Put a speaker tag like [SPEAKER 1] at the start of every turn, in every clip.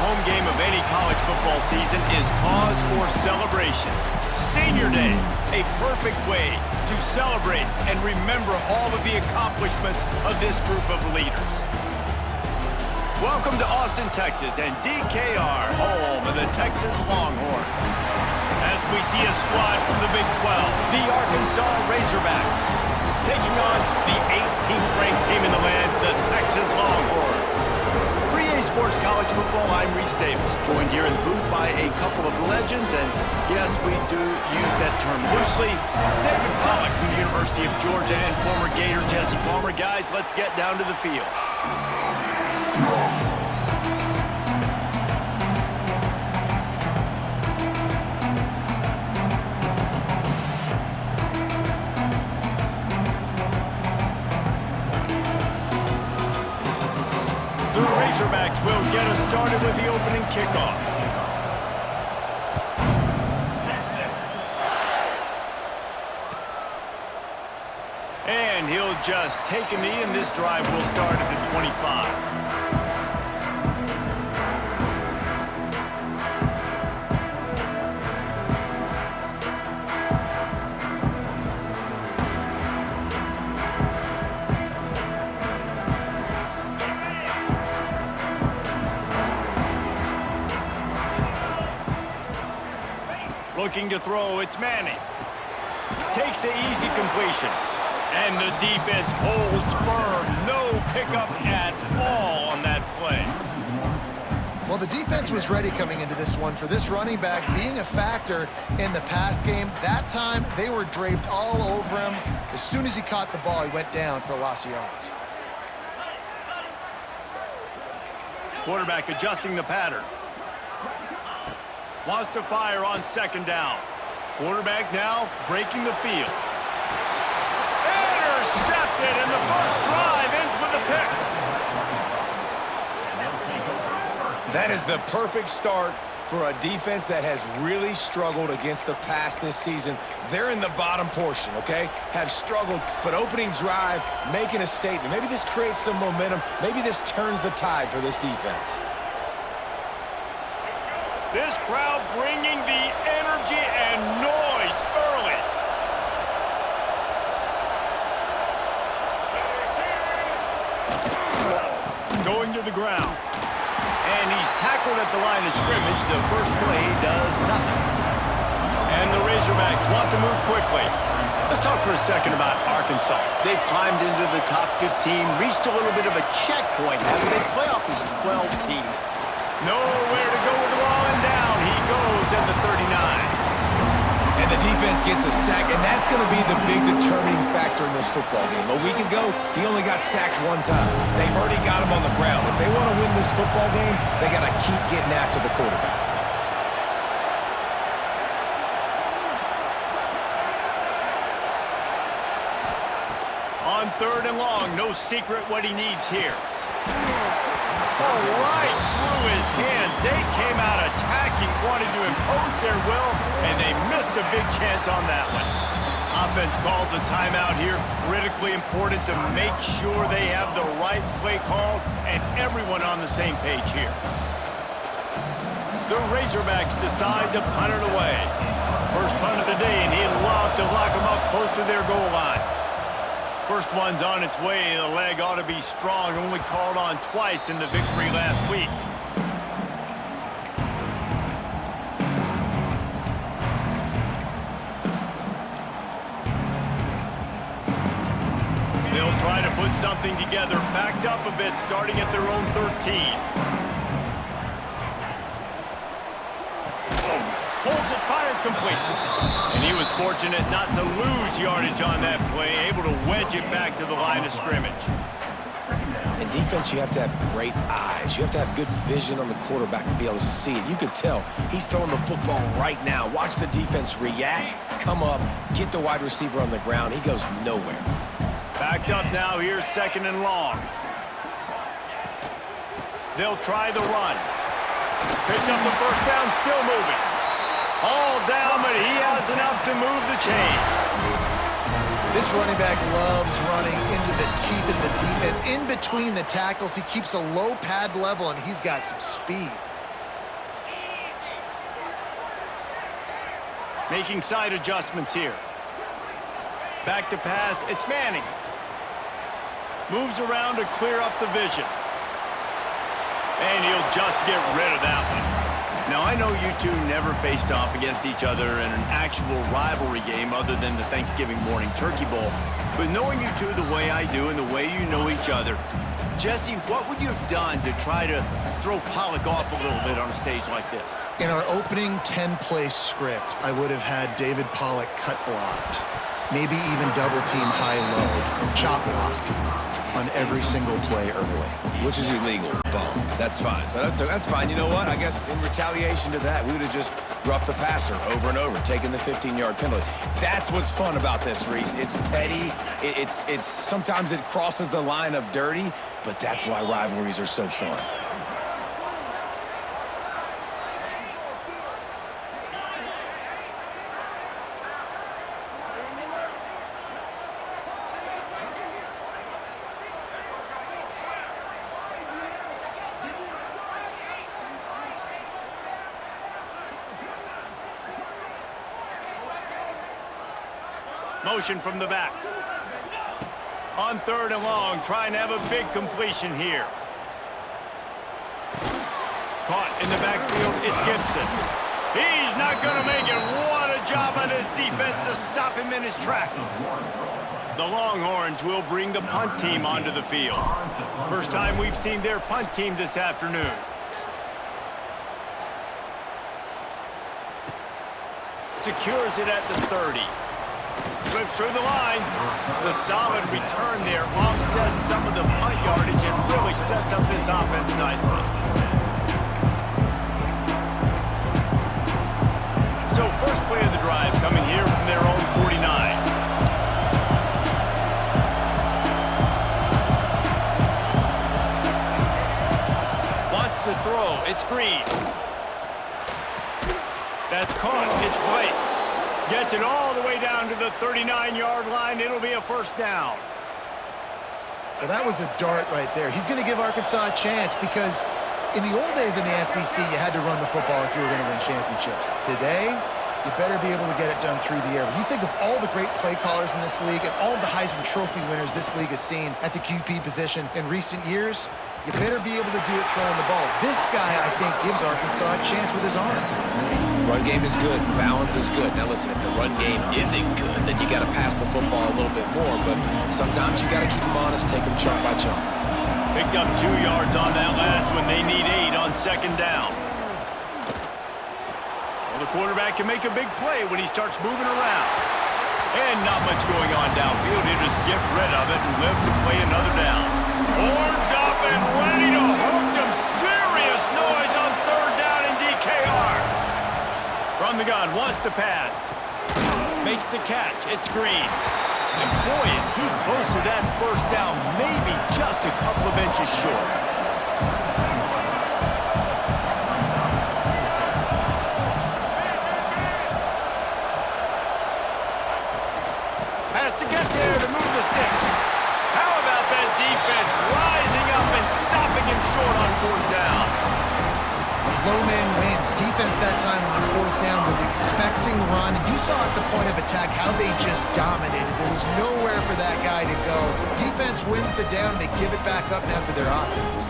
[SPEAKER 1] home game of any college football season is cause for celebration. Senior Day, a perfect way to celebrate and remember all of the accomplishments of this group of leaders. Welcome to Austin, Texas, and DKR, home of the Texas Longhorns. As we see a squad from the Big 12, the Arkansas Razorbacks, taking on the 18th ranked team in the land, the Texas Longhorns. For EA Sports College Football, I'm Reese Davis, joined here in the booth by a couple of legends, and yes, we do use that term loosely. David Pollack from the University of Georgia and former Gator Jesse Palmer. Guys, let's get down to the field. The Razorbacks will get us started with the opening kickoff. And he'll just take a knee, and this drive will start at the 25. Looking to throw, it's Manning. Takes the easy completion. And the defense holds firm. No pickup at all on that play.
[SPEAKER 2] Well, the defense was ready coming into this one for this running back being a factor in the pass game. That time, they were draped all over him. As soon as he caught the ball, he went down for a loss of yards.
[SPEAKER 1] Quarterback adjusting the pattern. Wants to fire on second down. Quarterback now breaking the field. Intercepted, and the first drive ends with a pick.
[SPEAKER 3] That is the perfect start for a defense that has really struggled against the pass this season. They're in the bottom portion, okay? Have struggled, but opening drive, making a statement. Maybe this creates some momentum. Maybe this turns the tide for this defense.
[SPEAKER 1] This crowd bringing the energy and noise early. Going to the ground. And he's tackled at the line of scrimmage. The first play does nothing. And the Razorbacks want to move quickly. Let's talk for a second about Arkansas. They've climbed into the top 15, reached a little bit of a checkpoint, haven't they? Playoff is 12 teams. Nowhere to go with the ball, and down he goes at the 39.
[SPEAKER 3] And the defense gets a sack, and that's going to be the big determining factor in this football game. A week ago, he only got sacked one time. They've already got him on the ground. If they want to win this football game, they got to keep getting after the quarterback.
[SPEAKER 1] On third and long, no secret what he needs here. Oh, right through his hand. They came out attacking, wanted to impose their will, and they missed a big chance on that one. Offense calls a timeout here. Critically important to make sure they have the right play call and everyone on the same page here. The Razorbacks decide to punt it away. First punt of the day, and he'd love to lock them up close to their goal line. First one's on its way. The leg ought to be strong. Only called on twice in the victory last week. They'll try to put something together. Backed up a bit, starting at their own 13. Pulls it, fired complete. And he was fortunate not to lose yardage on that play, able to wedge it back to the line of scrimmage.
[SPEAKER 3] In defense, you have to have great eyes. You have to have good vision on the quarterback to be able to see it. You can tell he's throwing the football right now. Watch the defense react, come up, get the wide receiver on the ground. He goes nowhere.
[SPEAKER 1] Backed up now, here's second and long. They'll try the run. Picks up the first down, still moving. All down, but he has enough to move the chains.
[SPEAKER 2] This running back loves running into the teeth of the defense. In between the tackles, he keeps a low pad level, and he's got some speed.
[SPEAKER 1] Making side adjustments here. Back to pass, it's Manning. Moves around to clear up the vision. And he'll just get rid of that one. Now, I know you two never faced off against each other in an actual rivalry game other than the Thanksgiving morning turkey bowl. But knowing you two the way I do and the way you know each other, Jesse, what would you have done to try to throw Pollock off a little bit on a stage like this?
[SPEAKER 2] In our opening 10-play script, I would have had David Pollock cut blocked, maybe even double-team high-low, chop blocked on every single play early.
[SPEAKER 3] Which is illegal. Bum. That's fine. But that's fine. You know what? I guess in retaliation to that, we would have just roughed the passer over and over, taking the 15-yard penalty. That's what's fun about this, Reese. It's petty. It's sometimes it crosses the line of dirty, but that's why rivalries are so fun.
[SPEAKER 1] Motion from the back. On 3rd and long, trying to have a big completion here. Caught in the backfield, it's Gibson. He's not going to make it. What a job by this defense to stop him in his tracks. The Longhorns will bring the punt team onto the field. First time we've seen their punt team this afternoon. Secures it at the 30. Slips through the line. The solid return there offsets some of the punt yardage and really sets up this offense nicely. So first play of the drive coming here from their own 49. Wants to throw. It's Green. That's caught. It's Blake. Gets it all the way down to the 39-yard line. It'll be a first down.
[SPEAKER 2] Well, that was a dart right there. He's going to give Arkansas a chance because in the old days in the SEC, you had to run the football if you were going to win championships. Today, you better be able to get it done through the air. When you think of all the great play callers in this league and all of the Heisman Trophy winners this league has seen at the QP position in recent years, you better be able to do it throwing the ball. This guy, I think, gives Arkansas a chance with his arm.
[SPEAKER 3] Run game is good. Balance is good. Now listen, if the run game isn't good, then you got to pass the football a little bit more. But sometimes you got to keep them honest, take them chunk by chunk.
[SPEAKER 1] Picked up 2 yards on that last one. They need 8 on 2nd down. Well, the quarterback can make a big play when he starts moving around. And not much going on downfield. He'll just get rid of it and live to play another down. Horns up and ready to hook them. Serious noise on 3rd down in DKR. From the gun, wants to pass. Makes the catch. It's Green. And boy, is he close to that first down. Maybe just a couple of inches short. Has to get there to move the sticks. How about that defense rising up and stopping him short on 4th down?
[SPEAKER 2] Low man wins. Defense that time on 4th down was expecting run. You saw at the point of attack how they just dominated. There was nowhere for that guy to go. Defense wins the down. They give it back up now to their offense.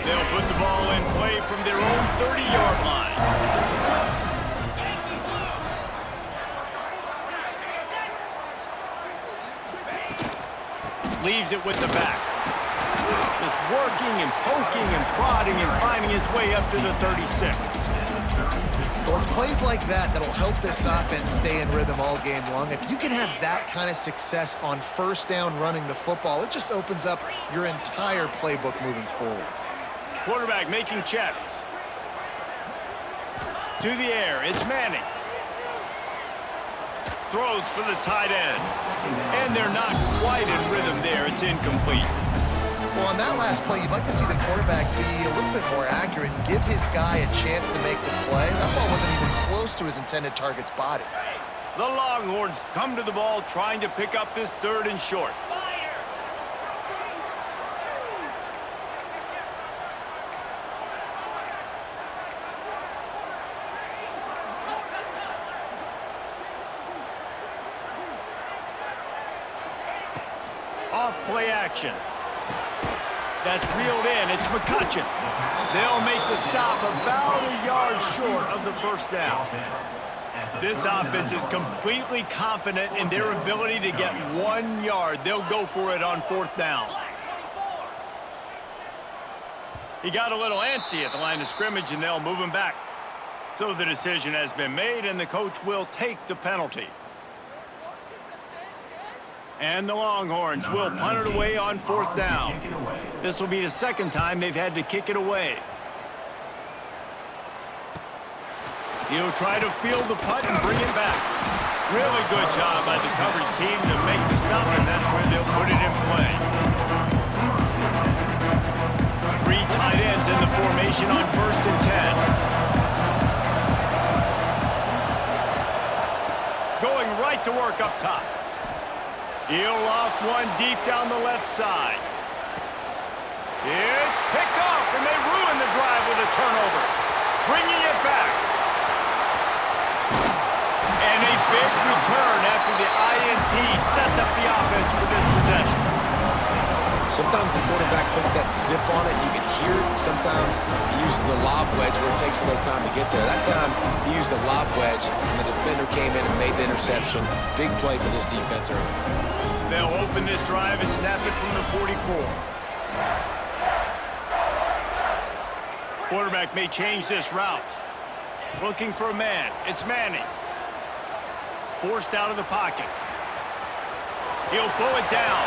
[SPEAKER 1] They'll put the ball in play from their own 30-yard line. Leaves it with the back. Just working and poking and prodding and finding his way up to the 36.
[SPEAKER 2] Well, it's plays like that that'll help this offense stay in rhythm all game long. If you can have that kind of success on 1st down running the football, it just opens up your entire playbook moving forward.
[SPEAKER 1] Quarterback making checks. To the air, it's Manning. Throws for the tight end. And they're not quite in rhythm there. It's incomplete.
[SPEAKER 2] Well, on that last play, you'd like to see the quarterback be a little bit more accurate and give his guy a chance to make the play. That ball wasn't even close to his intended target's body.
[SPEAKER 1] The Longhorns come to the ball trying to pick up this 3rd and short. Off play action. That's reeled in. It's McCutcheon. They'll make the stop about a yard short of the first down. This offense is completely confident in their ability to get 1 yard. They'll go for it on 4th down. He got a little antsy at the line of scrimmage, and they'll move him back. So the decision has been made, and the coach will take the penalty. And the Longhorns will punt it away on 4th down. This will be the 2nd time they've had to kick it away. He'll try to field the punt and bring it back. Really good job by the coverage team to make the stop, and that's where they'll put it in play. 3 tight ends in the formation on 1st and 10. Going right to work up top. He'll loft one deep down the left side. It's picked off, and they ruin the drive with a turnover. Bringing it back. And a big return after the INT sets up the offense for this possession.
[SPEAKER 3] Sometimes the quarterback puts that zip on it. You can hear it. Sometimes he uses the lob wedge where it takes a little time to get there. That time he used the lob wedge, and the defender came in and made the interception. Big play for this defense early.
[SPEAKER 1] They'll open this drive and snap it from the 44. Quarterback may change this route. Looking for a man. It's Manning. Forced out of the pocket. He'll pull it down.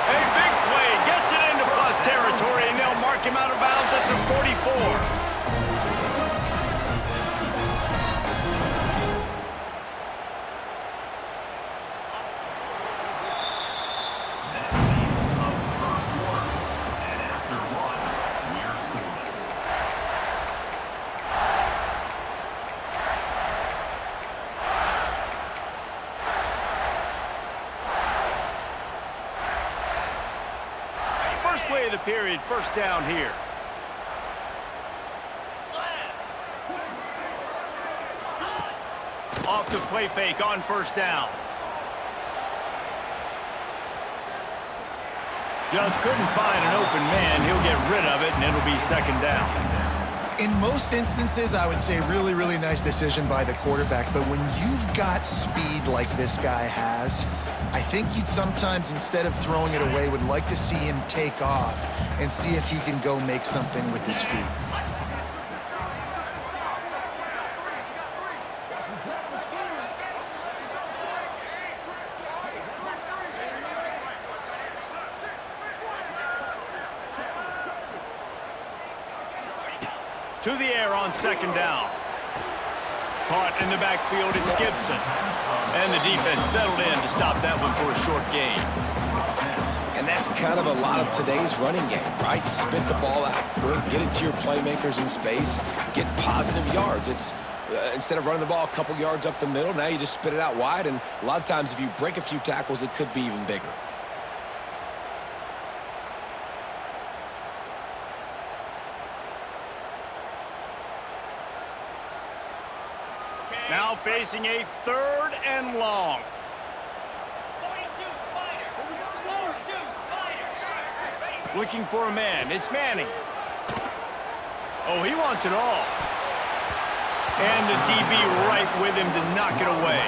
[SPEAKER 1] A big play. Gets it into plus territory, and they'll mark him out of bounds at the 44. Play of the period, 1st down here. Off the play fake on 1st down. Just couldn't find an open man. He'll get rid of it, and it'll be 2nd down.
[SPEAKER 2] In most instances, I would say really, really nice decision by the quarterback. But when you've got speed like this guy has, I think you'd sometimes, instead of throwing it away, would like to see him take off and see if he can go make something with his feet.
[SPEAKER 1] To the air on 2nd down. Caught in the backfield, it's Gibson. And the defense settled in to stop that one for a short gain.
[SPEAKER 3] And that's kind of a lot of today's running game, right? Spit the ball out quick, get it to your playmakers in space, get positive yards. It's instead of running the ball a couple yards up the middle, now you just spit it out wide, and a lot of times if you break a few tackles, it could be even bigger.
[SPEAKER 1] Now facing a 3rd and long.
[SPEAKER 4] 42 Spider. 42 Spider.
[SPEAKER 1] Looking for a man. It's Manning. Oh, he wants it all. And the DB right with him to knock it away.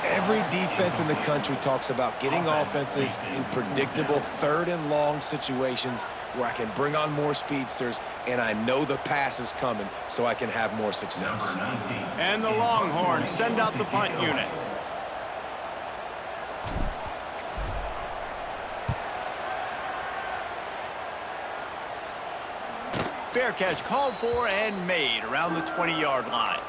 [SPEAKER 3] Every defense in the country talks about getting offenses in predictable 3rd and long situations where I can bring on more speedsters and I know the pass is coming so I can have more success.
[SPEAKER 1] And the Longhorns send out the punt unit. Fair catch called for and made around the 20-yard line.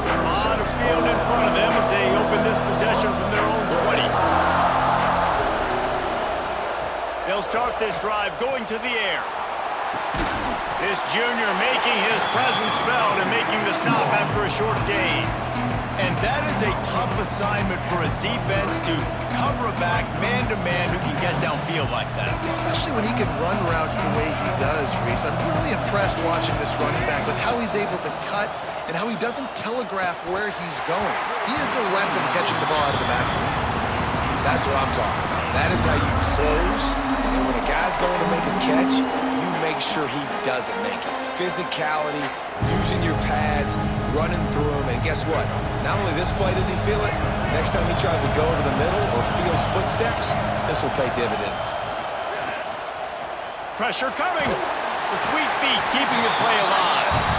[SPEAKER 1] A lot of field in front of them as they open this possession from their own 20. They'll start this drive going to the air. This Jr. making his presence felt and making the stop after a short gain. And that is a tough assignment for a defense to cover a back man-to-man who can get downfield like that.
[SPEAKER 2] Especially when he can run routes the way he does, Reese. I'm really impressed watching this running back with how he's able to cut and how he doesn't telegraph where he's going. He is a weapon catching the ball out of the backfield.
[SPEAKER 3] That's what I'm talking about. That is how you close, and then when a guy's going to make a catch, you make sure he doesn't make it. Physicality, using your pads, running through them, and guess what? Not only this play does he feel it, next time he tries to go over the middle or feels footsteps, this will pay dividends.
[SPEAKER 1] Pressure coming. The sweet feet keeping the play alive.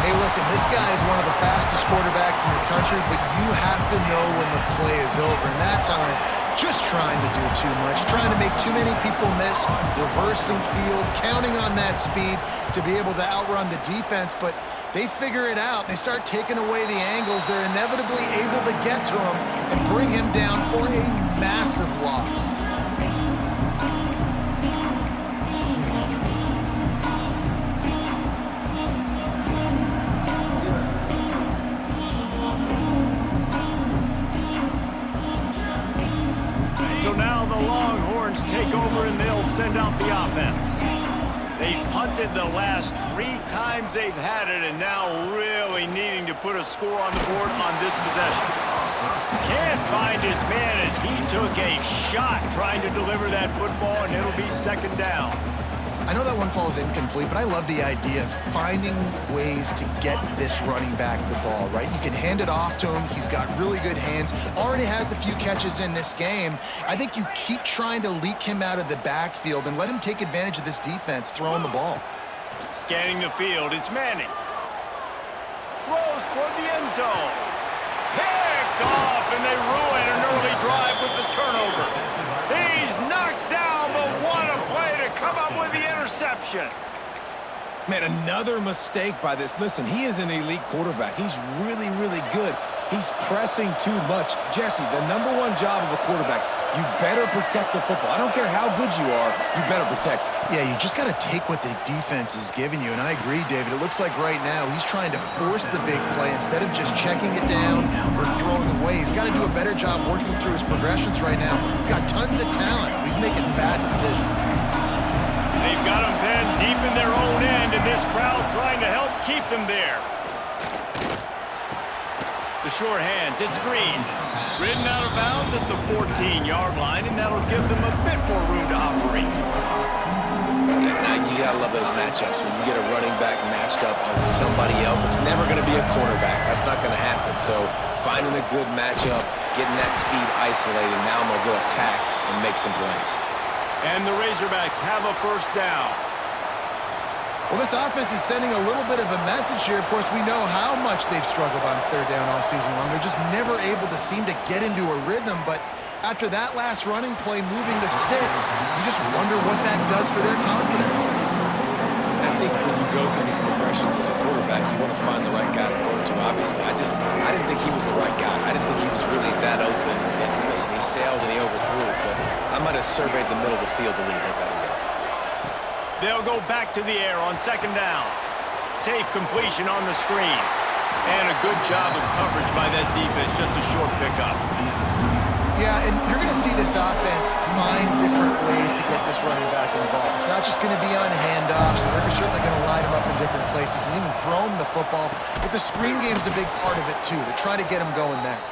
[SPEAKER 2] Hey, listen, this guy is one of the fastest quarterbacks in the country, but you have to know when the play is over. And that time, just trying to do too much, trying to make too many people miss, reversing field, counting on that speed to be able to outrun the defense. But they figure it out. They start taking away the angles. They're inevitably able to get to him and bring him down for a massive loss.
[SPEAKER 1] So now the Longhorns take over and they'll send out the offense. They've punted the last 3 times they've had it and now really needing to put a score on the board on this possession. Can't find his man as he took a shot trying to deliver that football, and it'll be second down.
[SPEAKER 2] I know that one falls incomplete, but I love the idea of finding ways to get this running back the ball, right? You can hand it off to him. He's got really good hands. Already has a few catches in this game. I think you keep trying to leak him out of the backfield and let him take advantage of this defense throwing the ball.
[SPEAKER 1] Scanning the field, it's Manning. Throws toward the end zone. Picked off, and they ruin an early drive with the turnover. He's knocked down, but what a play to come up with the interception.
[SPEAKER 3] Man, another mistake by this. Listen, he is an elite quarterback. He's really, really good. He's pressing too much. Jesse, the #1 job of a quarterback, you better protect the football. I don't care how good you are, you better protect it.
[SPEAKER 2] Yeah, you just got to take what the defense is giving you, and I agree, David. It looks like right now he's trying to force the big play instead of just checking it down or throwing away. He's got to do a better job working through his progressions right now. He's got tons of talent, but he's making bad decisions.
[SPEAKER 1] They've got him pinned deep in their own end, and this crowd trying to help keep them there. The short hands, it's Green. Ridden out of bounds at the 14-yard line, and that'll give them a bit more room to operate.
[SPEAKER 3] Yeah, you gotta love those matchups. When you get a running back matched up on somebody else, it's never gonna be a cornerback. That's not gonna happen. So finding a good matchup, getting that speed isolated, now I'm gonna go attack and make some plays.
[SPEAKER 1] And the Razorbacks have a first down.
[SPEAKER 2] Well, this offense is sending a little bit of a message here. Of course, we know how much they've struggled on third down all season long. They're just never able to seem to get into a rhythm. But after that last running play moving the sticks, you just wonder what that does for their confidence.
[SPEAKER 3] I think when you go through these progressions as a quarterback, you want to find the right guy to throw it to. Obviously, I didn't think he was the right guy. I didn't think he was really that open. And listen, he sailed and he overthrew it. But I might have surveyed the middle of the field a little bit better there.
[SPEAKER 1] They'll go back to the air on second down. Safe completion on the screen. And a good job of coverage by that defense, just a short pickup.
[SPEAKER 2] Yeah, and you're going to see this offense find different ways to get this running back involved. It's not just going to be on handoffs. They're certainly going to line him up in different places and even throw him the football. But the screen game's a big part of it, too. They're trying to get him going there.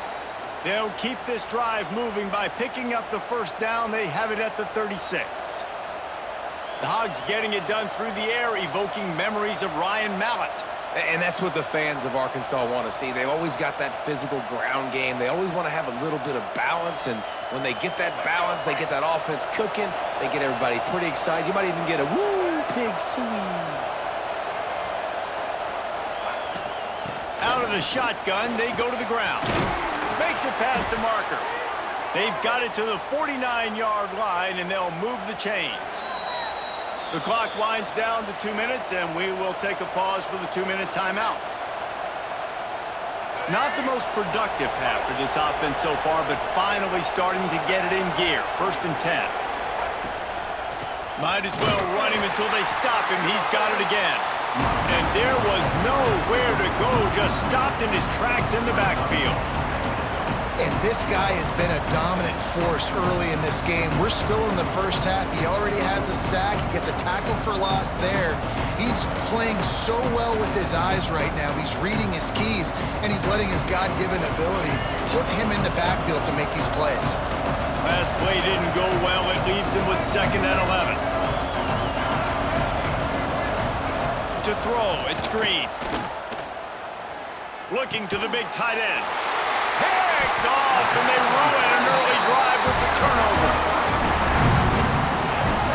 [SPEAKER 1] They'll keep this drive moving by picking up the first down. They have it at the 36. The Hogs getting it done through the air, evoking memories of Ryan Mallett.
[SPEAKER 3] And that's what the fans of Arkansas want to see. They've always got that physical ground game. They always want to have a little bit of balance. And when they get that balance, they get that offense cooking. They get everybody pretty excited. You might even get a woo, pig suey.
[SPEAKER 1] Out of the shotgun, they go to the ground. Makes it past the marker. They've got it to the 49-yard line, and they'll move the chains. The clock winds down to 2 minutes, and we will take a pause for the 2-minute timeout. Not the most productive half for this offense so far, but finally starting to get it in gear. 1st and 10. Might as well run him until they stop him. He's got it again. And there was nowhere to go, just stopped in his tracks in the backfield.
[SPEAKER 2] And this guy has been a dominant force early in this game. We're still in the first half. He already has a sack. He gets a tackle for loss there. He's playing so well with his eyes right now. He's reading his keys, and he's letting his God-given ability put him in the backfield to make these plays.
[SPEAKER 1] Last play didn't go well. It leaves him with 2nd and 11. To throw, it's Green. Looking to the big tight end. Picked off, and they ruin an early drive with the turnover.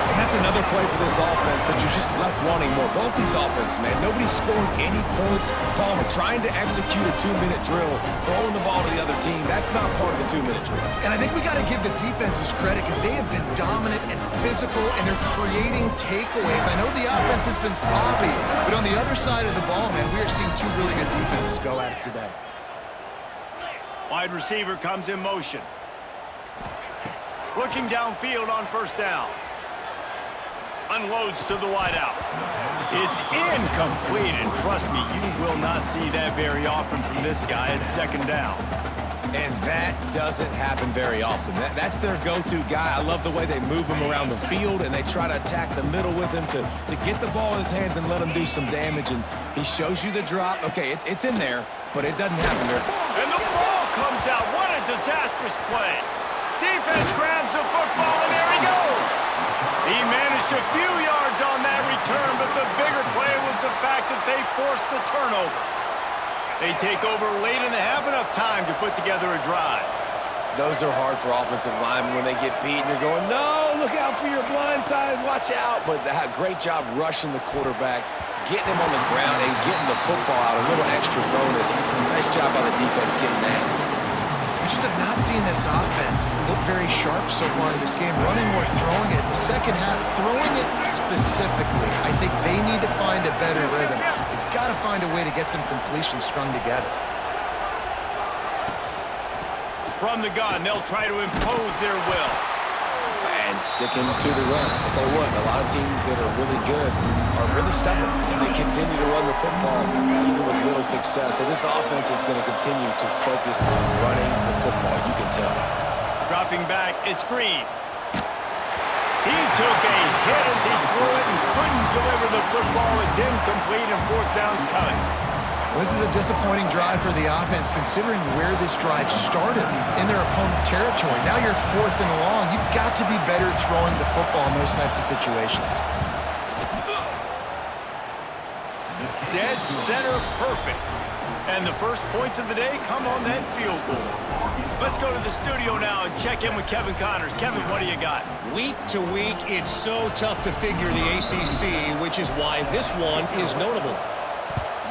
[SPEAKER 3] And that's another play for this offense that you just left wanting more. Both these offenses, man, nobody's scoring any points. Palmer trying to execute a 2-minute drill, throwing the ball to the other team. That's not part of the 2-minute drill.
[SPEAKER 2] And I think we got to give the defenses credit because they have been dominant and physical, and they're creating takeaways. I know the offense has been sloppy, but on the other side of the ball, man, we are seeing two really good defenses go at it today.
[SPEAKER 1] Wide receiver comes in motion. Looking downfield on 1st down. Unloads to the wideout. It's incomplete, and trust me, you will not see that very often from this guy at 2nd down.
[SPEAKER 3] And that doesn't happen very often. That's their go-to guy. I love the way they move him around the field, and they try to attack the middle with him to get the ball in his hands and let him do some damage. And he shows you the drop. Okay, it's in there, but it doesn't happen there.
[SPEAKER 1] And the ball comes out. What a disastrous play. Defense grabs the football, and there he goes. He managed a few yards on that return, but the bigger play was the fact that they forced the turnover. They take over late in the half, enough time to put together a drive.
[SPEAKER 3] Those are hard for offensive linemen when they get beat and you're going, no, look out for your blind side, watch out. But they had a great job rushing the quarterback, getting him on the ground, and getting the football out, a little extra bonus. Nice job by the defense getting nasty.
[SPEAKER 2] We just have not seen this offense look very sharp so far in this game, running or throwing it. The second half, throwing it specifically, I think they need to find a better rhythm. They've got to find a way to get some completions strung together.
[SPEAKER 1] From the gun, they'll try to impose their will.
[SPEAKER 3] And sticking to the run. I'll tell you what, a lot of teams that are really good are really stubborn, and they continue to run the football even with little success. So this offense is going to continue to focus on running the football, you can tell.
[SPEAKER 1] Dropping back, it's Green. He took a hit as he threw it and couldn't deliver the football. It's incomplete, and 4th down's coming.
[SPEAKER 2] Well, this is a disappointing drive for the offense, considering where this drive started in their opponent territory. Now you're 4th and long. You've got to be better throwing the football in those types of situations.
[SPEAKER 1] Dead center perfect. And the first points of the day come on that field goal. Let's go to the studio now and check in with Kevin Connors. Kevin, what do you got?
[SPEAKER 5] Week to week, it's so tough to figure the ACC, which is why this one is notable.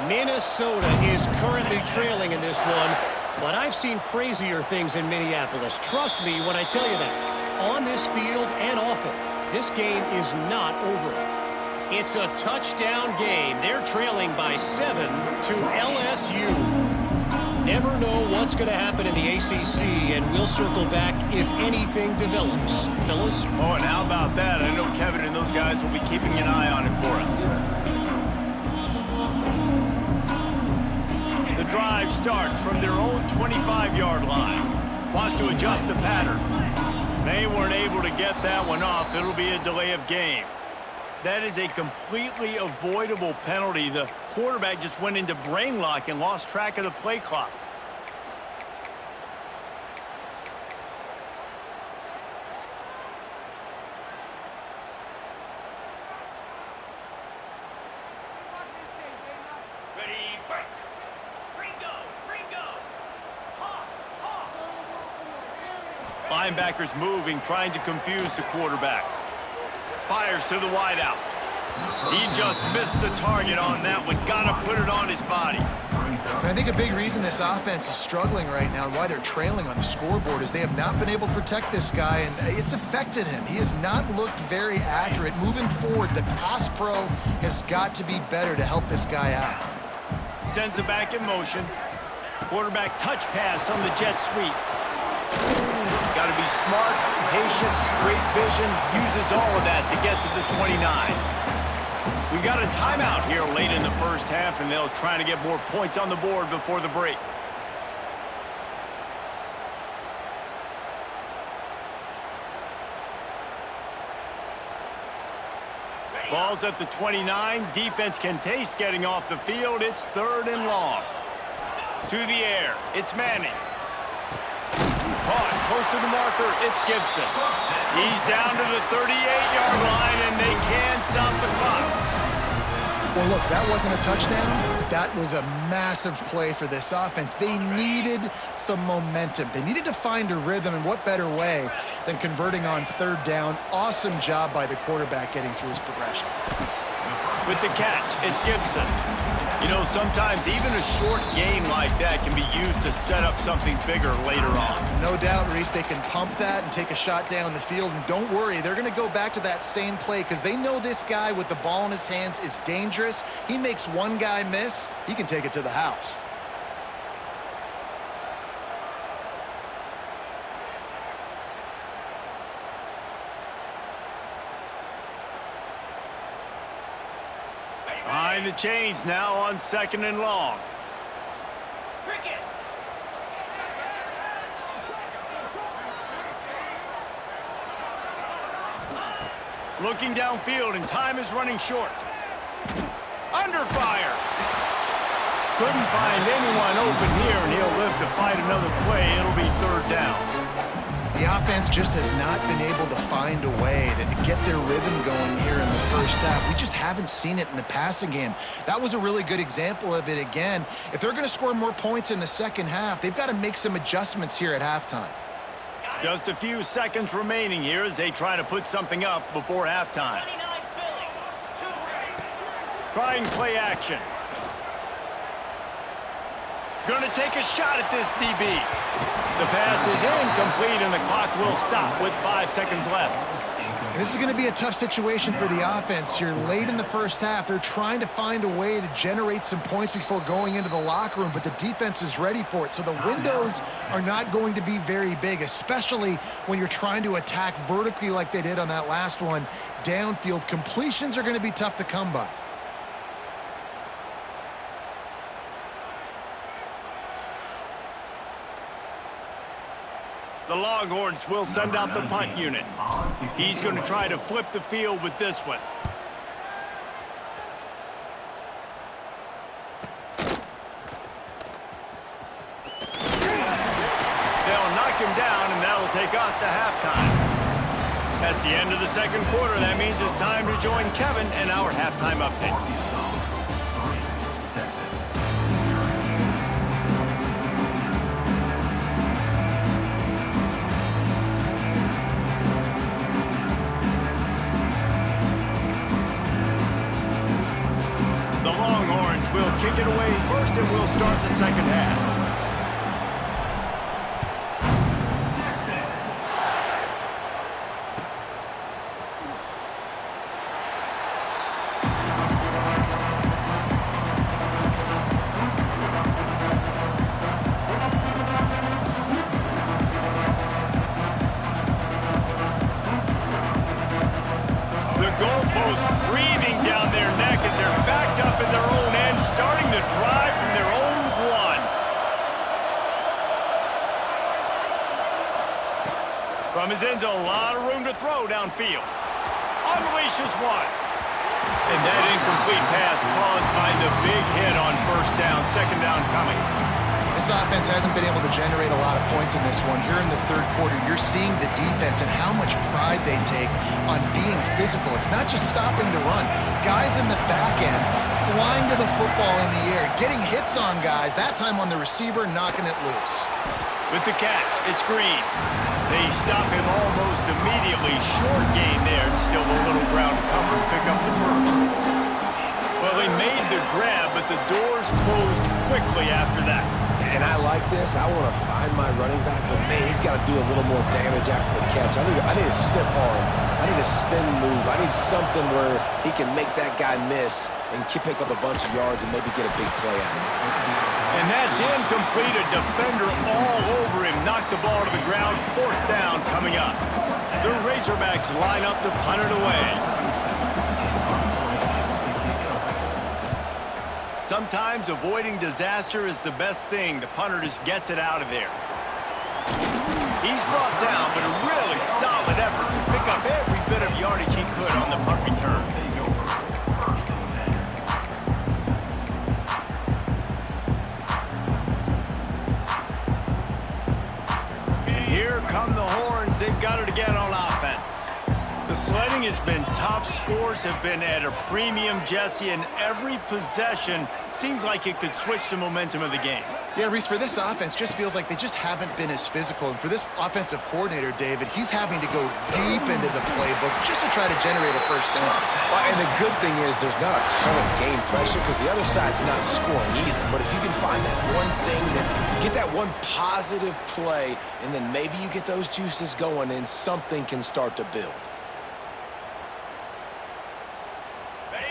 [SPEAKER 5] Minnesota is currently trailing in this one, but I've seen crazier things in Minneapolis. Trust me when I tell you that. On this field and off it, this game is not over. It's a touchdown game. They're trailing by 7 to LSU. Never know what's going to happen in the ACC, and we'll circle back if anything develops. Fellas?
[SPEAKER 1] Oh, and how about that? I know Kevin and those guys will be keeping an eye on it for us. The drive starts from their own 25-yard line. Wants to adjust the pattern. They weren't able to get that one off. It'll be a delay of game. That is a completely avoidable penalty. The quarterback just went into brain lock and lost track of the play clock.
[SPEAKER 4] Ready, break. Ringo, Ringo. Hawk, Hawk.
[SPEAKER 1] Linebackers moving, trying to confuse the quarterback. Fires to the wideout. He just missed the target on that one. Gotta put it on his body.
[SPEAKER 2] And I think a big reason this offense is struggling right now and why they're trailing on the scoreboard is they have not been able to protect this guy, and it's affected him. He has not looked very accurate. Moving forward, the pass pro has got to be better to help this guy out.
[SPEAKER 1] Sends it back in motion. Quarterback touch pass on the jet sweep. Got to be smart, patient, great vision. Uses all of that to get to the 29. We got a timeout here late in the first half, and they'll try to get more points on the board before the break. Ball's at the 29. Defense can taste getting off the field. It's 3rd and long. To the air. It's Manning. Caught. Close to the marker. It's Gibson. He's down to the 38-yard line, and they can stop the clock.
[SPEAKER 2] Well, look, that wasn't a touchdown, but that was a massive play for this offense. They needed some momentum. They needed to find a rhythm, and what better way than converting on 3rd down. Awesome job by the quarterback getting through his progression.
[SPEAKER 1] With the catch, it's Gibson. You know, sometimes even a short gain like that can be used to set up something bigger later on.
[SPEAKER 2] No doubt, Reese, they can pump that and take a shot down the field. And don't worry, they're going to go back to that same play because they know this guy with the ball in his hands is dangerous. He makes one guy miss, he can take it to the house.
[SPEAKER 1] Behind the chains now on 2nd and long.
[SPEAKER 4] Cricket.
[SPEAKER 1] Looking downfield, and time is running short. Under fire. Couldn't find anyone open here, and he'll live to fight another play. It'll be 3rd down.
[SPEAKER 2] The offense just has not been able to find a way to get their rhythm going here in the first half. We just haven't seen it in the passing game. That was a really good example of it again. If they're going to score more points in the second half, they've got to make some adjustments here at halftime.
[SPEAKER 1] Just a few seconds remaining here as they try to put something up before halftime.
[SPEAKER 4] 29 Philly. 2
[SPEAKER 1] Trying play action. Going to take a shot at this DB. The pass is incomplete, and the clock will stop with 5 seconds left.
[SPEAKER 2] This is going to be a tough situation for the offense here late in the first half. They're trying to find a way to generate some points before going into the locker room, but the defense is ready for it. So the windows are not going to be very big, especially when you're trying to attack vertically like they did on that last one. Downfield completions are going to be tough to come by.
[SPEAKER 1] The Longhorns will send out the punt unit. He's going to try to flip the field with this one. They'll knock him down, and that'll take us to halftime. That's the end of the second quarter. That means it's time to join Kevin and our halftime update. We'll kick it away first, and we'll start the second half. The goalpost breathing down their neck as they're backed up in their own end, starting to drive from their own one. From his end zone, a lot of room to throw downfield. Unleashes one. And that incomplete pass caused by the big hit on 1st down, 2nd down coming.
[SPEAKER 2] This offense hasn't been able to generate a lot of points in this one. Here in the 3rd quarter, you're seeing the defense and how much pride they take on being physical. It's not just stopping to run. Guys in the back end flying to the football in the air, getting hits on guys, that time on the receiver, knocking it loose.
[SPEAKER 1] With the catch, it's Green. They stop him almost immediately. Short gain there, and still a little ground to cover to pick up the first. Well, they made the grab, but the doors closed quickly after that.
[SPEAKER 3] And I like this. I want to find my running back, but man, he's got to do a little more damage after the catch. I need a stiff arm. I need a spin move. I need something where he can make that guy miss and pick up a bunch of yards and maybe get a big play out of it.
[SPEAKER 1] And that's incomplete. A defender all over him. Knocked the ball to the ground. 4th down coming up. The Razorbacks line up to punt it away. Sometimes avoiding disaster is the best thing. The punter just gets it out of there. He's brought down, but a really solid effort to pick up every bit of yardage he could on the punt return. And here come the horns. They've got it again on offense. The sledding has been tough. Scores have been at a premium, Jesse, and every possession seems like it could switch the momentum of the game.
[SPEAKER 2] Yeah, Reese, for this offense, just feels like they just haven't been as physical. And for this offensive coordinator, David, he's having to go deep into the playbook just to try to generate a first down.
[SPEAKER 3] Well, and the good thing is there's not a ton of game pressure because the other side's not scoring either. But if you can find that one thing, that get that one positive play, and then maybe you get those juices going and something can start to build.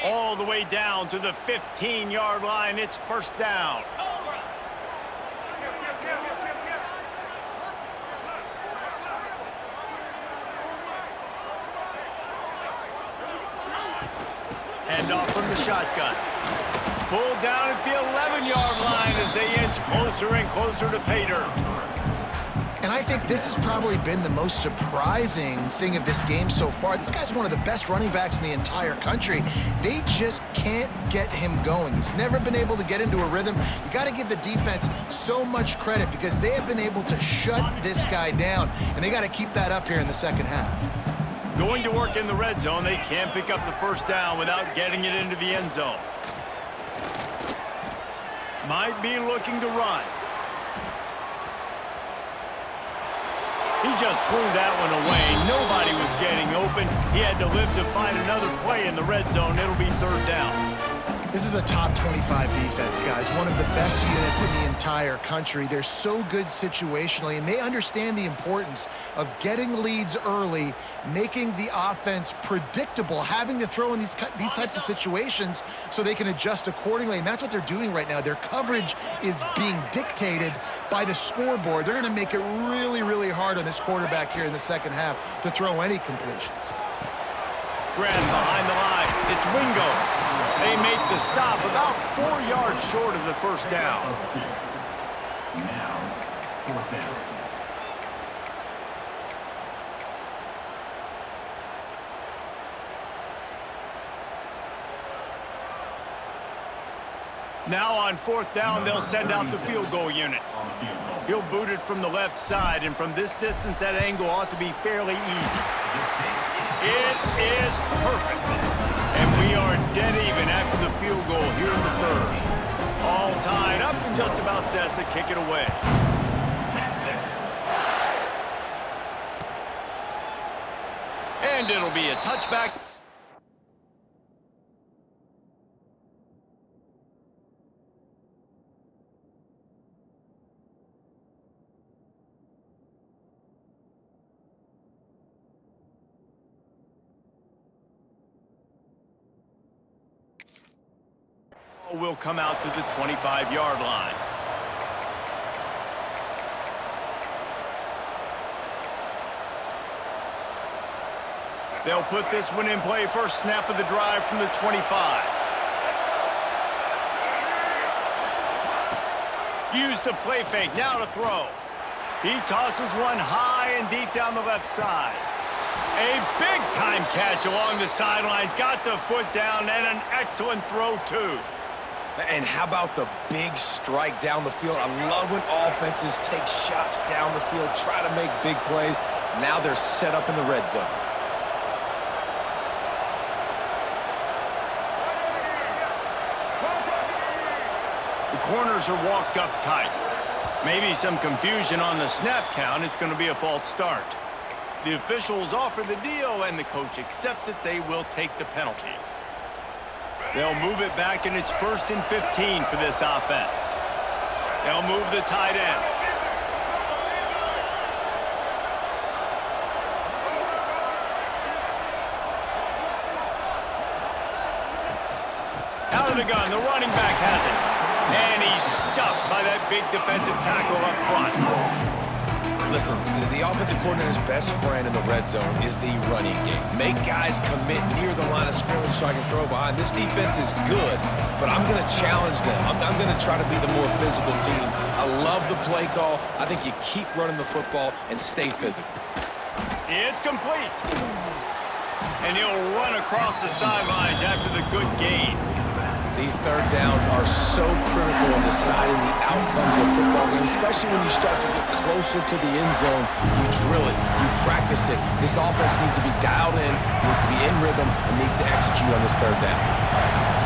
[SPEAKER 1] All the way down to the 15-yard line. It's first down. Hand off from the shotgun. Pulled down at the 11-yard line as they inch closer and closer to pay dirt.
[SPEAKER 2] And I think this has probably been the most surprising thing of this game so far. This guy's one of the best running backs in the entire country. They just can't get him going. He's never been able to get into a rhythm. You got to give the defense so much credit because they have been able to shut this guy down, and they got to keep that up here in the second half.
[SPEAKER 1] Going to work in the red zone. They can't pick up the first down without getting it into the end zone. Might be looking to run. He just threw that one away. Nobody was getting open. He had to live to find another play in the red zone. It'll be third down.
[SPEAKER 2] This is a top 25 defense, guys. One of the best units in the entire country. They're so good situationally, and they understand the importance of getting leads early, making the offense predictable, having to throw in these types of situations so they can adjust accordingly, and that's what they're doing right now. Their coverage is being dictated by the scoreboard. They're going to make it really, really hard on this quarterback here in the second half to throw any completions.
[SPEAKER 1] Grabbed behind the line. It's Wingo. They make the stop about 4 yards short of the first down.
[SPEAKER 6] Now, fourth down.
[SPEAKER 1] Now on fourth down, they'll send out the field goal unit. He'll boot it from the left side, and from this distance, that angle ought to be fairly easy. It is perfect. And we are dead even after the field goal here in the third. All tied up and just about set to kick it away. And it'll be a touchback. Will come out to the 25-yard line. They'll put this one in play. First snap of the drive from the 25. Use the play fake. Now to throw. He tosses one high and deep down the left side. A big-time catch along the sidelines. Got the foot down and an excellent throw, too.
[SPEAKER 3] And how about the big strike down the field? I love when offenses take shots down the field, try to make big plays. Now they're set up in the red zone.
[SPEAKER 1] The corners are walked up tight. Maybe some confusion on the snap count. It's going to be a false start. The officials offer the deal, and the coach accepts it. They will take the penalty. They'll move it back, and it's 1st and 15 for this offense. They'll move the tight end. Out of the gun, the running back has it. And he's stuffed by that big defensive tackle up front.
[SPEAKER 3] Listen, the offensive coordinator's best friend in the red zone is the running game. Make guys commit near the line of scrimmage so I can throw behind. This defense is good, but I'm going to challenge them. I'm going to try to be the more physical team. I love the play call. I think you keep running the football and stay physical.
[SPEAKER 1] It's complete. And he'll run across the sidelines after the good gain.
[SPEAKER 3] These third downs are so critical in deciding the outcomes of football games, especially when you start to get closer to the end zone. You drill it, you practice it. This offense needs to be dialed in, needs to be in rhythm, and needs to execute on this third down.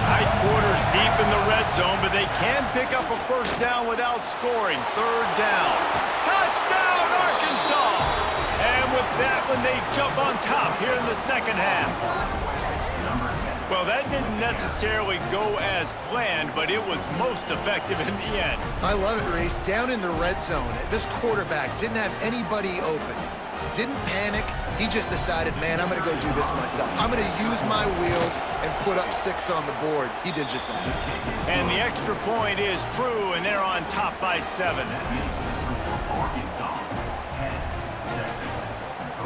[SPEAKER 1] Tight quarters deep in the red zone, but they can pick up a first down without scoring. Third down. Touchdown, Arkansas! And with that one, they jump on top here in the second half. Well, that didn't necessarily go as planned, but it was most effective in the end.
[SPEAKER 2] I love it, Reese. Down in the red zone, this quarterback didn't have anybody open. Didn't panic. He just decided, man, I'm going to go do this myself. I'm going to use my wheels and put up 6 on the board. He did just that.
[SPEAKER 1] And the extra point is true, and they're on top by 7.
[SPEAKER 6] Arkansas, 10, Texas,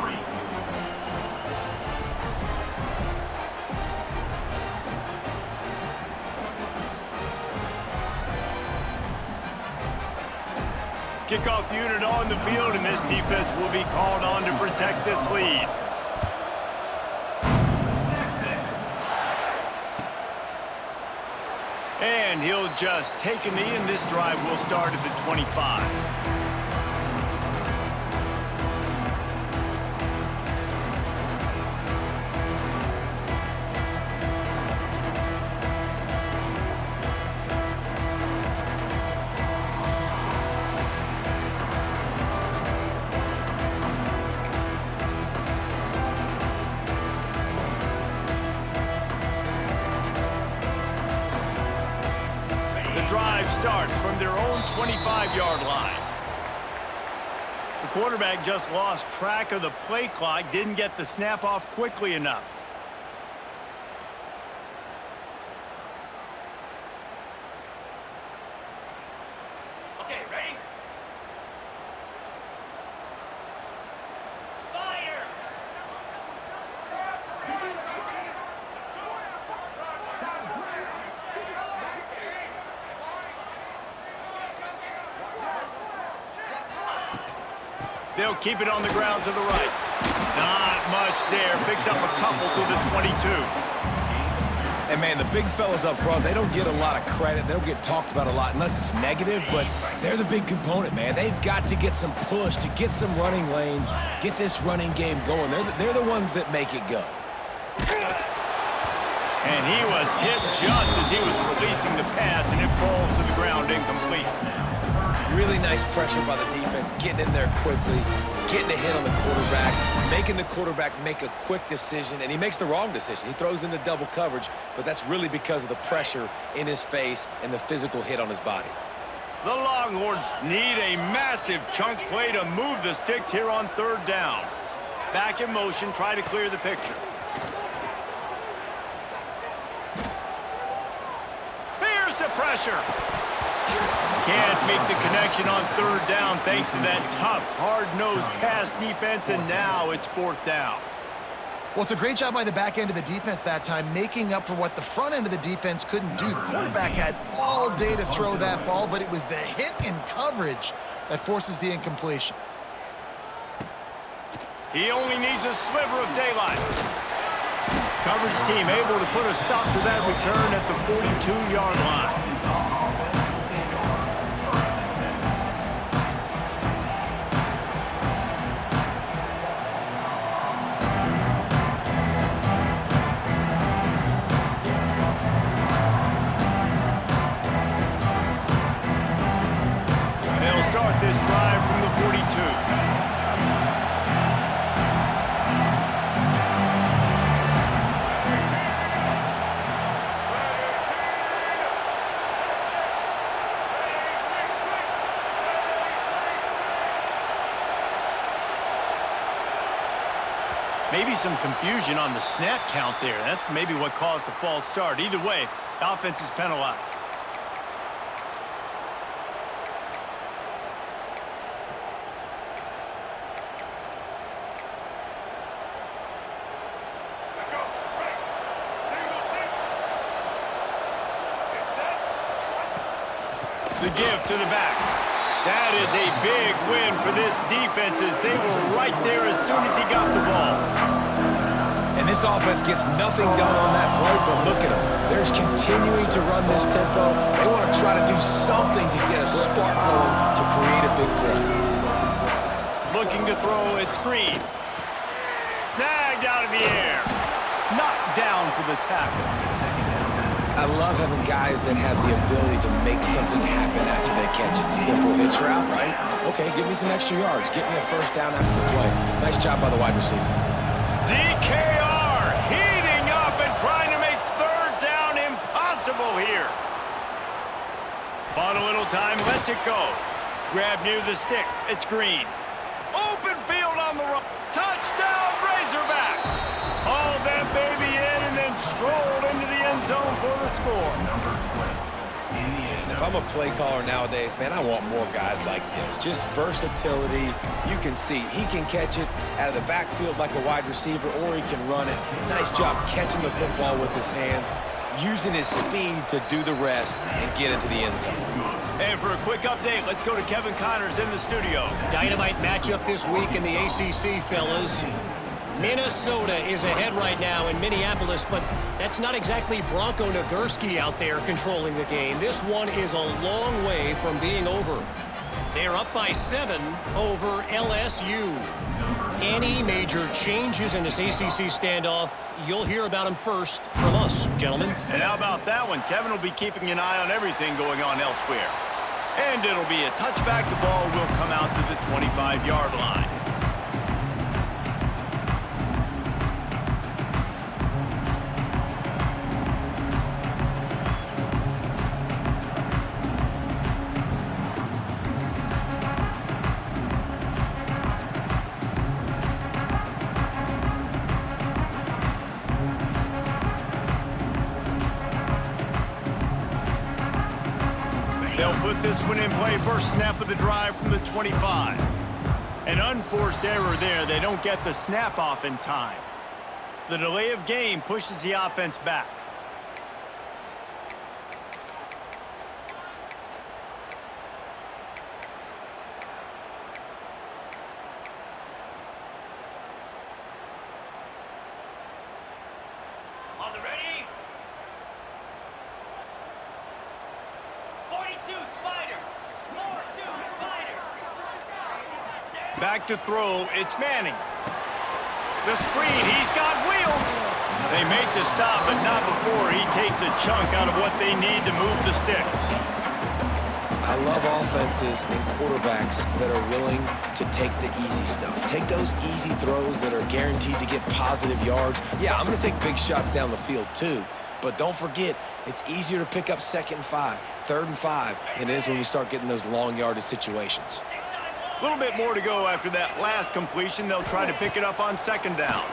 [SPEAKER 6] 3.
[SPEAKER 1] Kickoff unit on the field, and this defense will be called on to protect this lead.
[SPEAKER 6] Texas.
[SPEAKER 1] And he'll just take a knee, and this drive will start at the 25. Drive starts from their own 25-yard line. The quarterback just lost track of the play clock, didn't get the snap off quickly enough.
[SPEAKER 4] Okay, ready? Fire!
[SPEAKER 1] They'll keep it on the ground to the right. Not much there. Picks up a couple to the 22.
[SPEAKER 3] And, man, the big fellas up front, they don't get a lot of credit. They don't get talked about a lot unless it's negative, but they're the big component, man. They've got to get some push, to get some running lanes, get this running game going. They're the ones that make it go.
[SPEAKER 1] And he was hit just as he was releasing the pass, and it falls to the ground incomplete.
[SPEAKER 3] Really nice pressure by the defense, getting in there quickly, getting a hit on the quarterback, making the quarterback make a quick decision, and he makes the wrong decision. He throws into double coverage, but that's really because of the pressure in his face and the physical hit on his body.
[SPEAKER 1] The Longhorns need a massive chunk play to move the sticks here on third down. Back in motion, try to clear the picture. Here's the pressure. Can't make the connection on third down thanks to that tough, hard-nosed pass defense, and now it's fourth down.
[SPEAKER 2] Well, it's a great job by the back end of the defense that time, making up for what the front end of the defense couldn't do. The quarterback had all day to throw that ball, but it was the hit and coverage that forces the incompletion.
[SPEAKER 1] He only needs a sliver of daylight. Coverage team able to put a stop to that return at the 42-yard line. They'll start this drive from the 42. Maybe some confusion on the snap count there. That's maybe what caused the false start. Either way, offense is penalized. The give to the back. That is a big win for this defense as they were right there as soon as he got the ball.
[SPEAKER 3] And this offense gets nothing done on that play, but look at them. They're continuing to run this tempo. They want to try to do something to get a spark going to create a big play.
[SPEAKER 1] Looking to throw, it's Green. Snagged out of the air. Knocked down for the tackle.
[SPEAKER 3] I love having guys that have the ability to make something happen after they catch it. Simple hitch route, right? Okay, give me some extra yards. Get me a first down after the play. Nice job by the wide receiver.
[SPEAKER 1] DKR heating up and trying to make third down impossible here. On a little time, lets it go. Grab near the sticks. It's Green. Open field on the run. Touchdown, Razorbacks. Haul that baby in and then strolled into the end zone for the score.
[SPEAKER 3] If I'm a play caller nowadays, man, I want more guys like this. Just versatility. You can see he can catch it out of the backfield like a wide receiver, or he can run it. Nice job catching the football with his hands, using his speed to do the rest and get into the end zone.
[SPEAKER 1] And for a quick update, let's go to Kevin Connors in the studio.
[SPEAKER 5] Dynamite matchup this week in the ACC, fellas. Minnesota is ahead right now in Minneapolis, but that's not exactly Bronco Nagurski out there controlling the game. This one is a long way from being over. They're up by 7 over LSU. Any major changes in this ACC standoff, you'll hear about them first from us, gentlemen.
[SPEAKER 1] And how about that one? Kevin will be keeping an eye on everything going on elsewhere. And it'll be a touchback. The ball will come out to the 25-yard line. They'll put this one in play. First snap of the drive from the 25. An unforced error there. They don't get the snap off in time. The delay of game pushes the offense back.
[SPEAKER 4] On the ready? 42 Spider. More 2 Spider.
[SPEAKER 1] Back to throw. It's Manning. The screen. He's got wheels. They make the stop, but not before he takes a chunk out of what they need to move the sticks.
[SPEAKER 3] I love offenses and quarterbacks that are willing to take the easy stuff. Take those easy throws that are guaranteed to get positive yards. Yeah, I'm going to take big shots down the field too. But don't forget, it's easier to pick up 2nd and 5, 3rd and 5 than it is when we start getting those long yardage situations.
[SPEAKER 1] A little bit more to go after that last completion. They'll try to pick it up on 2nd down.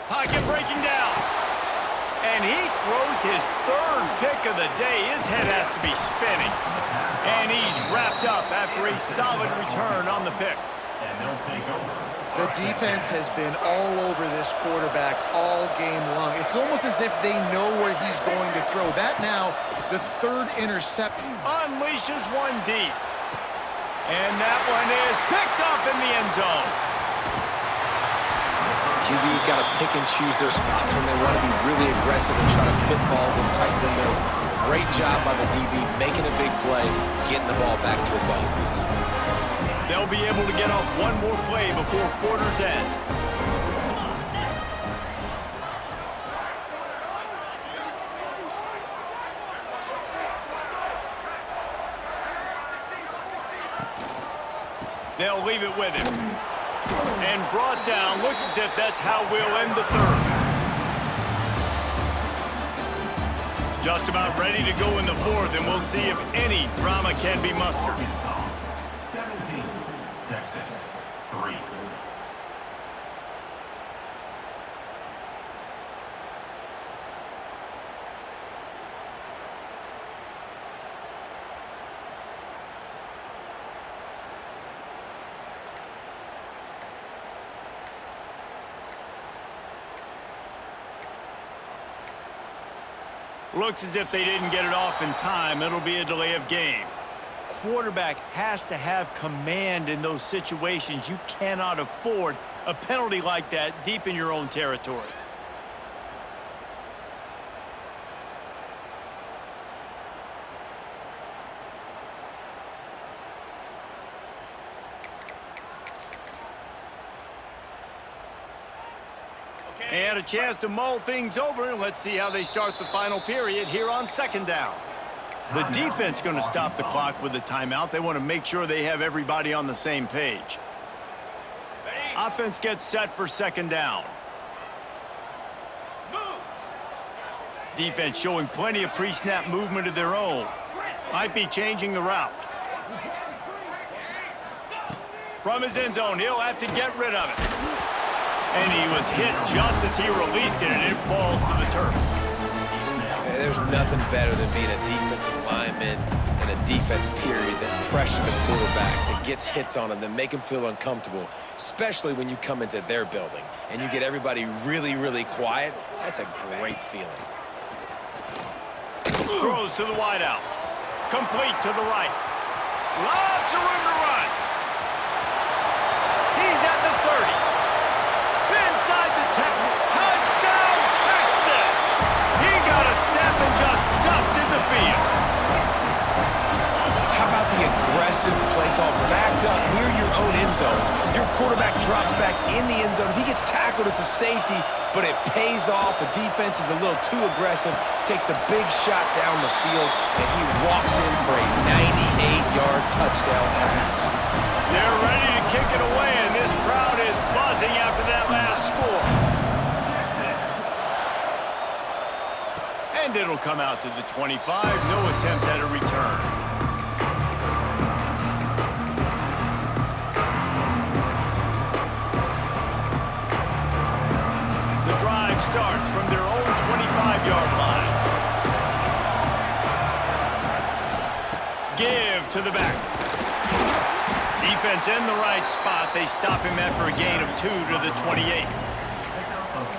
[SPEAKER 1] Pocket breaking down. And he throws his 3rd pick of the day. His head has to be spinning. And he's wrapped up after a solid return on the pick.
[SPEAKER 6] And they'll take over.
[SPEAKER 2] The defense has been all over this quarterback all game long. It's almost as if they know where he's going to throw. That now, the 3rd interception.
[SPEAKER 1] Unleashes one deep. And that one is picked up in the end zone.
[SPEAKER 3] QB's got to pick and choose their spots when they want to be really aggressive and try to fit balls in tight windows. Great job by the DB making a big play, getting the ball back to its offense.
[SPEAKER 1] They'll be able to get off one more play before quarter's end. They'll leave it with him. And brought down. Looks as if that's how we'll end the 3rd. Just about ready to go in the 4th, and we'll see if any drama can be mustered.
[SPEAKER 6] Arkansas 17, Texas 3.
[SPEAKER 1] Looks as if they didn't get it off in time. It'll be a delay of game. Quarterback has to have command in those situations. You cannot afford a penalty like that deep in your own territory. And a chance to mull things over. Let's see how they start the final period here on second down. The defense going to stop the clock with a timeout. They want to make sure they have everybody on the same page. Offense gets set for second down. Defense showing plenty of pre-snap movement of their own. Might be changing the route. From his end zone, he'll have to get rid of it. And he was hit just as he released it, and it falls to the turf.
[SPEAKER 3] There's nothing better than being a defensive lineman in a defense period that pressure the quarterback, that gets hits on him, that make him feel uncomfortable, especially when you come into their building and you get everybody really, really quiet. That's a great feeling.
[SPEAKER 1] Throws to the wideout. Complete to the right. Lots of room to run. He's at the 30. Inside the 10. Touchdown, Texas! He got a step and just dusted the field.
[SPEAKER 3] How about the aggressive play call backed up near your own end zone? Your quarterback drops back in the end zone. If he gets tackled, it's a safety, but it pays off. The defense is a little too aggressive, takes the big shot down the field, and he walks in for a 98-yard touchdown pass.
[SPEAKER 1] They're ready to kick it away, and this crowd is buzzing after that last score. And it'll come out to the 25. No attempt at a return. The drive starts from their own 25-yard line. Give to the back. Defense in the right spot. They stop him after a gain of 2 to the 28.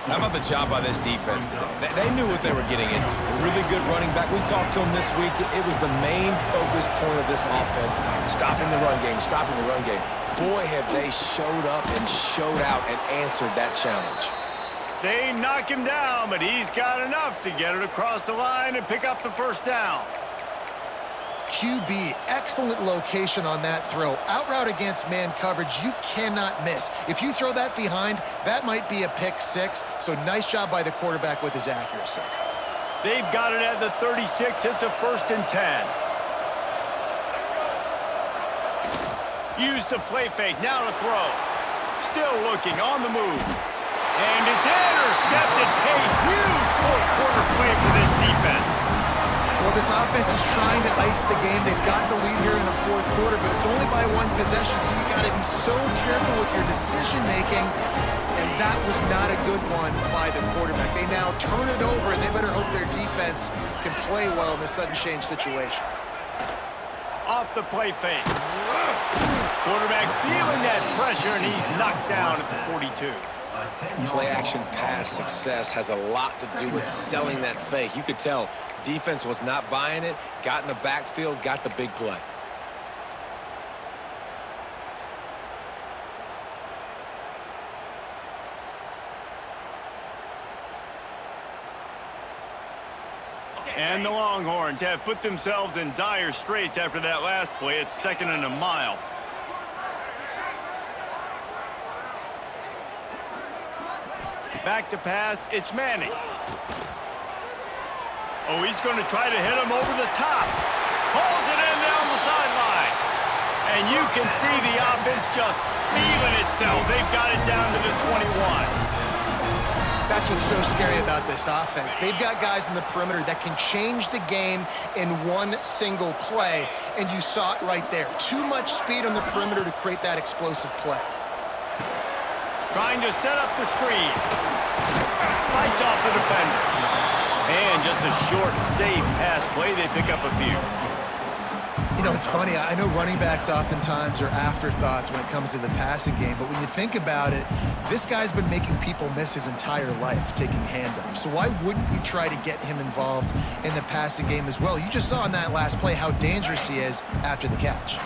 [SPEAKER 3] How about the job by this defense today? They knew what they were getting into. A really good running back. We talked to him this week. It was the main focus point of this offense, stopping the run game, stopping the run game. Boy, have they showed up and showed out and answered that challenge.
[SPEAKER 1] They knock him down, but he's got enough to get it across the line and pick up the first down.
[SPEAKER 2] QB, excellent location on that throw. Out route against man coverage, you cannot miss. If you throw that behind, that might be a pick six. So nice job by the quarterback with his accuracy.
[SPEAKER 1] They've got it at the 36. It's a 1st and 10. Use the play fake, now to throw. Still looking, on the move. And it's intercepted. A huge fourth-quarter play for this defense.
[SPEAKER 2] Well, this offense is trying to ice the game. They've got the lead here in the fourth quarter, but it's only by one possession, so you got to be so careful with your decision-making, and that was not a good one by the quarterback. They now turn it over, and they better hope their defense can play well in this sudden change situation.
[SPEAKER 1] Off the play fake. Quarterback feeling that pressure, and he's knocked down at the 42.
[SPEAKER 3] Play-action pass success has a lot to do with selling that fake. You could tell defense was not buying it, got in the backfield, got the big play.
[SPEAKER 1] And the Longhorns have put themselves in dire straits after that last play. It's 2nd and a mile. Back to pass, it's Manning. Oh, he's going to try to hit him over the top. Pulls it in down the sideline. And you can see the offense just feeling itself. They've got it down to the 21.
[SPEAKER 2] That's what's so scary about this offense. They've got guys in the perimeter that can change the game in one single play, and you saw it right there. Too much speed on the perimeter to create that explosive play.
[SPEAKER 1] Trying to set up the screen. Fights off the defender. And just a short, safe pass play. They pick up a few.
[SPEAKER 2] You know, it's funny. I know running backs oftentimes are afterthoughts when it comes to the passing game, but when you think about it, this guy's been making people miss his entire life taking handoffs. So why wouldn't you try to get him involved in the passing game as well? You just saw in that last play how dangerous he is after the catch.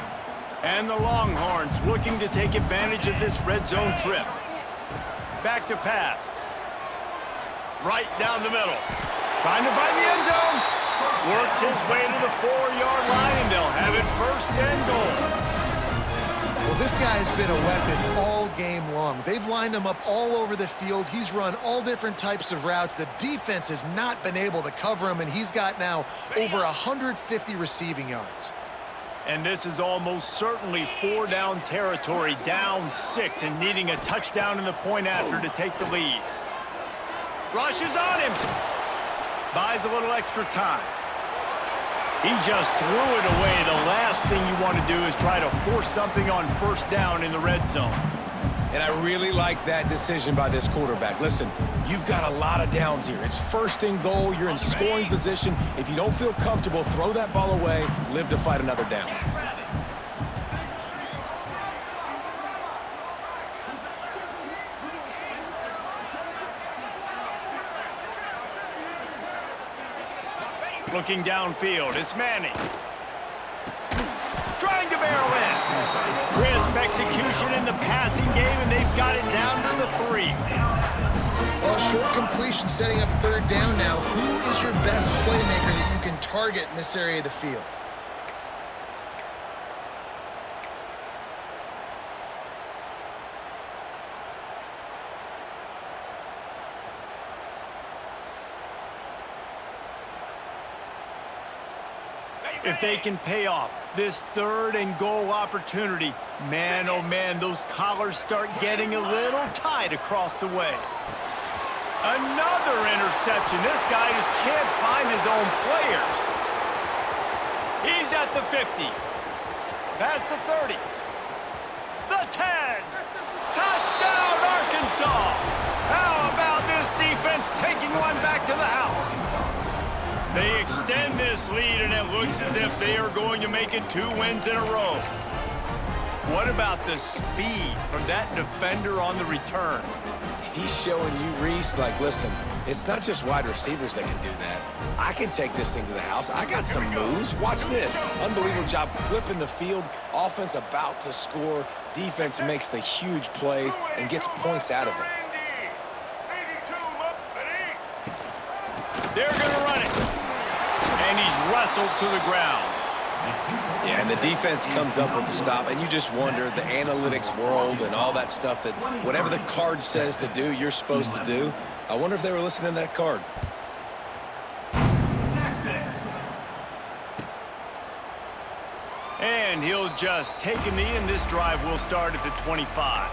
[SPEAKER 1] And the Longhorns looking to take advantage of this red zone trip. Back to pass. Right down the middle. Trying to find the end zone. Works his way to the 4-yard line, and they'll have it 1st and goal.
[SPEAKER 2] Well, this guy has been a weapon all game long. They've lined him up all over the field. He's run all different types of routes. The defense has not been able to cover him, and he's got now over 150 receiving yards.
[SPEAKER 1] And this is almost certainly 4-down territory, down 6, and needing a touchdown in the point after to take the lead. Rushes on him. Buys a little extra time. He just threw it away. The last thing you want to do is try to force something on 1st down in the red zone.
[SPEAKER 3] And I really like that decision by this quarterback. Listen, you've got a lot of downs here. It's 1st and goal. You're in scoring position. If you don't feel comfortable, throw that ball away. Live to fight another down.
[SPEAKER 1] Looking downfield, it's Manning. Trying to barrel in. Crisp execution in the passing game, and they've got it down to the 3.
[SPEAKER 2] Well, short completion setting up 3rd down now. Who is your best playmaker that you can target in this area of the field?
[SPEAKER 1] If they can pay off this 3rd and goal opportunity, man, oh man, those collars start getting a little tight across the way. Another interception. This guy just can't find his own players. He's at the 50. Past the 30. The 10. Touchdown, Arkansas. How about this defense taking one back to the house? They extend this lead, and it looks as if they are going to make it 2 wins in a row. What about the speed from that defender on the return?
[SPEAKER 3] He's showing you, Reese, like, listen, it's not just wide receivers that can do that. I can take this thing to the house. I got some moves. Watch this. Unbelievable job flipping the field. Offense about to score. Defense makes the huge plays and gets points out of it.
[SPEAKER 1] They're going to run it. And he's wrestled to the ground.
[SPEAKER 3] Yeah, and the defense comes up with the stop, and you just wonder, the analytics world and all that stuff, that whatever the card says to do, you're supposed to do. I wonder if they were listening to that card.
[SPEAKER 6] Texas.
[SPEAKER 1] And he'll just take a knee, and this drive will start at the 25.